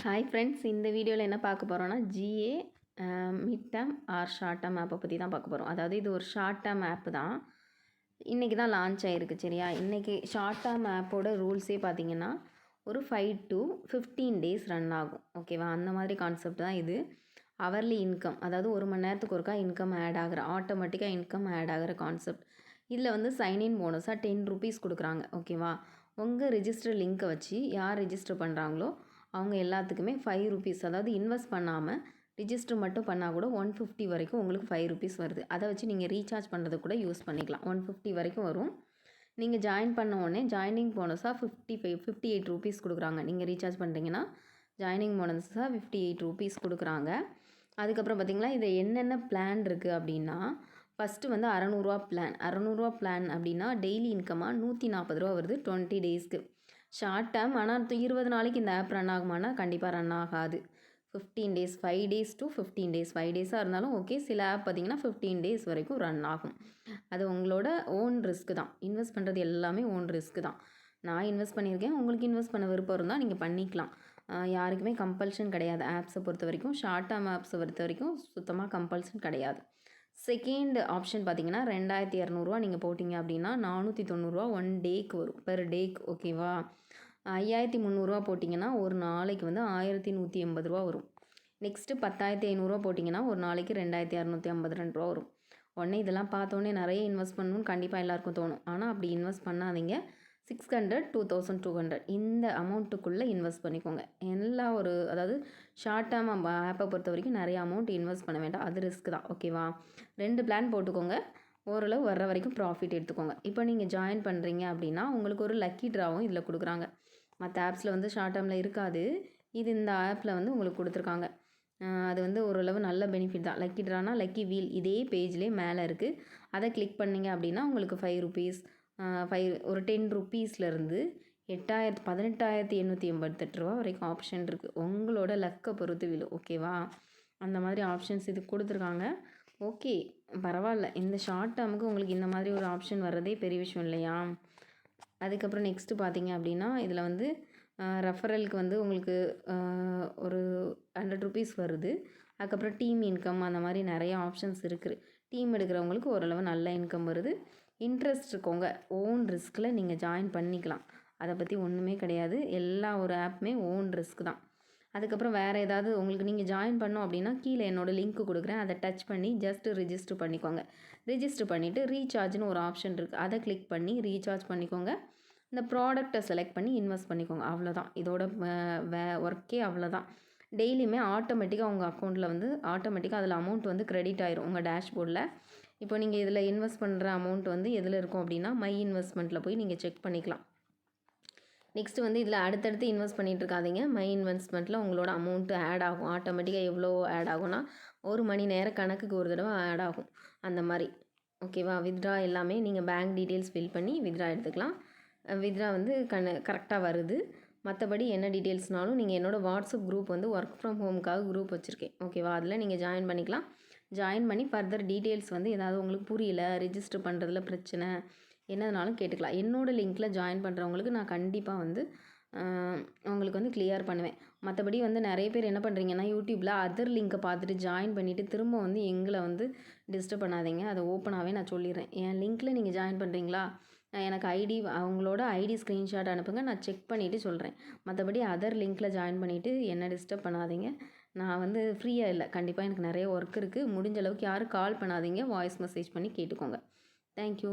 Hi friends, இந்த வீடியோவில் என்ன பார்க்க போகிறோன்னா GA mid term or short term ஆப்பை பற்றி தான் பார்க்க போகிறோம். அதாவது இது ஒரு ஷார்ட் டேர்ம் ஆப் தான். இன்றைக்கி தான் லான்ச் ஆகிருக்கு. சரியா, இன்றைக்கி ஷார்ட் டேர்ம் ஆப்போட ரூல்ஸே பார்த்திங்கன்னா ஒரு 5 to 15 டேஸ் ரன் ஆகும். ஓகேவா, அந்த மாதிரி கான்செப்ட் தான் இது. அவர்லி இன்கம், அதாவது ஒரு மணி நேரத்துக்கு ஒருக்கா இன்கம் ஆட் ஆகிற, ஆட்டோமேட்டிக்காக இன்கம் ஆட் ஆகிற கான்செப்ட். இதில் வந்து சைன்இன் போனஸாக 10 rupees கொடுக்குறாங்க. ஓகேவா, உங்கள் ரிஜிஸ்டர் லிங்க்கை வச்சு யார் ரிஜிஸ்டர் பண்ணுறாங்களோ அவங்க எல்லாத்துக்குமே 5 rupees, அதாவது இன்வெஸ்ட் பண்ணாமல் ரிஜிஸ்டர் மட்டும் பண்ணால் கூட 150 வரைக்கும் உங்களுக்கு 5 rupees வருது. அதை வச்சு நீங்கள் ரீசார்ஜ் பண்ணுறது கூட யூஸ் பண்ணிக்கலாம். 150 வரைக்கும் வரும். நீங்கள் ஜாயின் பண்ண உடனே ஜாயினிங் போனஸாக 58 rupees கொடுக்குறாங்க. நீங்கள் ரீசார்ஜ் பண்ணுறீங்கன்னா ஜாயினிங் போனஸாக 58 rupees கொடுக்குறாங்க. அதுக்கப்புறம் பார்த்திங்களா, இதில் என்னென்ன பிளான் இருக்குது அப்படின்னா, ஃபஸ்ட்டு வந்து 600 பிளான். 600 பிளான் அப்படின்னா டெய்லி இன்கமாக 140 வருது 20 டேஸ்க்கு. ஷார்ட் டேர்ம், ஆனால் 20 நாளைக்கு இந்த ஆப் ரன் ஆகுமானா கண்டிப்பாக ரன் ஆகாது. 15 டேஸ், 5 days to 15 days, 5 டேஸாக இருந்தாலும் ஓகே. சில ஆப் பார்த்திங்கன்னா 15 days வரைக்கும் ரன் ஆகும். அது உங்களோட ஓன் ரிஸ்க்கு தான். இன்வெஸ்ட் பண்ணுறது எல்லாமே ஓன் ரிஸ்க்கு தான். நான் இன்வெஸ்ட் பண்ணியிருக்கேன், உங்களுக்கு இன்வெஸ்ட் பண்ண விருப்பம் இருந்தால் நீங்கள் பண்ணிக்கலாம். யாருக்குமே கம்பல்ஷன் கிடையாது. ஆப்ஸை பொறுத்த வரைக்கும், ஷார்ட் டேர்ம் ஆப்ஸை பொறுத்த வரைக்கும் சுத்தமாக கம்பல்ஷன் கிடையாது. செகண்ட் ஆப்ஷன் பார்த்திங்கன்னா 2200 நீங்கள் போட்டிங்க அப்படின்னா 490 1 டேக்கு வரும், பெர் டேக்கு. ஓகேவா, 5300 போட்டிங்கன்னா ஒரு நாளைக்கு வந்து 1180 வரும். நெக்ஸ்ட்டு 10500 போட்டிங்கன்னா ஒரு நாளைக்கு 2652 வரும். உடனே இதெல்லாம் பார்த்தோன்னே நிறைய இன்வெஸ்ட் பண்ணணும்னு கண்டிப்பாக எல்லாருக்கும் தோணும். ஆனால் அப்படி இன்வெஸ்ட் பண்ணாதீங்க. 600 2200 இந்த அமௌண்ட்டுக்குள்ளே இன்வெஸ்ட் பண்ணிக்கோங்க. அதாவது ஷார்ட் டேர்ம் ஆப்பை பொறுத்த வரைக்கும் நிறைய அமௌண்ட் இன்வெஸ்ட் பண்ண வேண்டாம். அது ரிஸ்க் தான். ஓகேவா, 2 பிளான் போட்டுக்கோங்க. ஓரளவு வர்ற வரைக்கும் ப்ராஃபிட் எடுத்துக்கோங்க. இப்போ நீங்கள் ஜாயின் பண்ணுறீங்க அப்படின்னா உங்களுக்கு ஒரு லக்கி ட்ராவும் இதில் கொடுக்குறாங்க. மற்ற ஆப்ஸில் வந்து ஷார்ட் டேர்மில் இருக்காது. இது இந்த ஆப்பில் வந்து உங்களுக்கு கொடுத்துருக்காங்க. அது வந்து ஓரளவு நல்ல பெனிஃபிட் தான். லக்கி ட்ரானா லக்கி வீல் இதே பேஜ்லேயே மேலே இருக்குது. அதை கிளிக் பண்ணிங்க அப்படின்னா உங்களுக்கு 5 rupees, ஒரு 10 rupeesலேருந்து 18,888 வரைக்கும் ஆப்ஷன் இருக்குது. உங்களோட லக்கை பொறுத்து விழும். ஓகேவா, அந்த மாதிரி ஆப்ஷன்ஸ் இது கொடுத்துருக்காங்க. ஓகே, பரவாயில்ல. இந்த ஷார்ட் டேர்முக்கு உங்களுக்கு இந்த மாதிரி ஒரு ஆப்ஷன் வர்றதே பெரிய விஷயம் இல்லையா. அதுக்கப்புறம் நெக்ஸ்ட்டு பார்த்தீங்க அப்படின்னா இதில் வந்து ரெஃபரலுக்கு வந்து உங்களுக்கு ஒரு 100 rupees வருது. அதுக்கப்புறம் டீம் இன்கம், அந்த மாதிரி நிறைய ஆப்ஷன்ஸ் இருக்குது. டீம் எடுக்கிறவங்களுக்கு ஓரளவு நல்ல இன்கம் வருது. இன்ட்ரெஸ்ட் இருக்கவங்க ஓன் ரிஸ்கில் நீங்கள் ஜாயின் பண்ணிக்கலாம். அதை பற்றி ஒன்றுமே கிடையாது. எல்லா ஒரு ஆப்புமே ஓன் ரிஸ்க் தான். அதுக்கப்புறம் வேறு ஏதாவது உங்களுக்கு நீங்கள் ஜாயின் பண்ணோம் அப்படின்னா கீழே என்னோடய லிங்க்கு கொடுக்குறேன். அதை டச் பண்ணி ஜஸ்ட்டு ரிஜிஸ்டர் பண்ணிக்கோங்க. ரிஜிஸ்டர் பண்ணிவிட்டு ரீசார்ஜ்னு ஒரு ஆப்ஷன் இருக்குது. அதை கிளிக் பண்ணி ரீசார்ஜ் பண்ணிக்கோங்க. இந்த ப்ராடக்டை செலக்ட் பண்ணி இன்வெஸ்ட் பண்ணிக்கோங்க. அவ்வளோதான். இதோட ஒர்க்கே அவ்வளோதான். டெய்லியுமே ஆட்டோமேட்டிக்காக உங்கள் அக்கௌண்ட்டில் வந்து ஆட்டோமேட்டிக்காக அதில் அமௌண்ட் வந்து கிரெடிட் ஆயிரும் உங்கள் டேஷ்போர்டில். இப்போ நீங்கள் இதில் இன்வெஸ்ட் பண்ணுற அமௌண்ட் வந்து எதில் இருக்கும் அப்படின்னா மை இன்வெஸ்ட்மெண்ட்டில் போய் நீங்கள் செக் பண்ணிக்கலாம். நெக்ஸ்ட்டு வந்து இதில் அடுத்தடுத்து இன்வெஸ்ட் பண்ணிகிட்டு இருக்காதீங்க. மை இன்வெஸ்ட்மெண்ட்டில் உங்களோட அமௌண்ட்டு ஆட் ஆகும். ஆட்டோமேட்டிக்காக எவ்வளோ ஆட் ஆகும்னா ஒரு மணி நேர கணக்குக்கு ஒரு தடவை ஆட் ஆகும். அந்த மாதிரி. ஓகேவா, வித்ட்ரா எல்லாமே நீங்கள் பேங்க் டீட்டெயில்ஸ் ஃபில் பண்ணி வித்ட்ரா எடுத்துக்கலாம். வித்ட்ரா வந்து கரெக்டாக வருது. மற்றபடி என்ன டீட்டெயில்ஸ்னாலும் நீங்கள் என்னோடய வாட்ஸ்அப் குரூப் வந்து ஒர்க் ஃப்ரம் ஹோமுக்காக குரூப் வச்சுருக்கேன். ஓகேவா, அதில் நீங்கள் ஜாயின் பண்ணிக்கலாம். ஜாயின் பண்ணி ஃபர்தர் டீட்டெயில்ஸ் வந்து ஏதாவது உங்களுக்கு புரியல, ரிஜிஸ்டர் பண்ணுறதுல பிரச்சனை என்னதுனாலும் கேட்டுக்கலாம். என்னோடய லிங்க்கில் ஜாயின் பண்ணுறவங்களுக்கு நான் கண்டிப்பாக வந்து உங்களுக்கு வந்து கிளியர் பண்ணுவேன். மற்றபடி வந்து நிறைய பேர் என்ன பண்ணுறீங்கன்னா யூடியூப்பில் அதர் லிங்க்கை பார்த்துட்டு ஜாயின் பண்ணிவிட்டு திரும்ப வந்து எங்களை வந்து டிஸ்டர்ப் பண்ணாதீங்க. அதை ஓப்பனாகவே நான் சொல்லிடுறேன். என் லிங்க்கில் நீங்கள் ஜாயின் பண்ணுறீங்களா, எனக்கு அவங்களோட ஐடி ஸ்க்ரீன்ஷாட் அனுப்புங்க, நான் செக் பண்ணிவிட்டு சொல்கிறேன். மற்றபடி அதர் லிங்க்கில் ஜாயின் பண்ணிவிட்டு என்ன டிஸ்டர்ப் பண்ணாதீங்க. நான் வந்து ஃப்ரீயாக இல்லை. கண்டிப்பாக எனக்கு நிறைய ஒர்க் இருக்குது. முடிஞ்ச அளவுக்கு யாரும் கால் பண்ணாதீங்க. வாய்ஸ் மெசேஜ் பண்ணி கேட்டுக்கோங்க. தேங்க்யூ.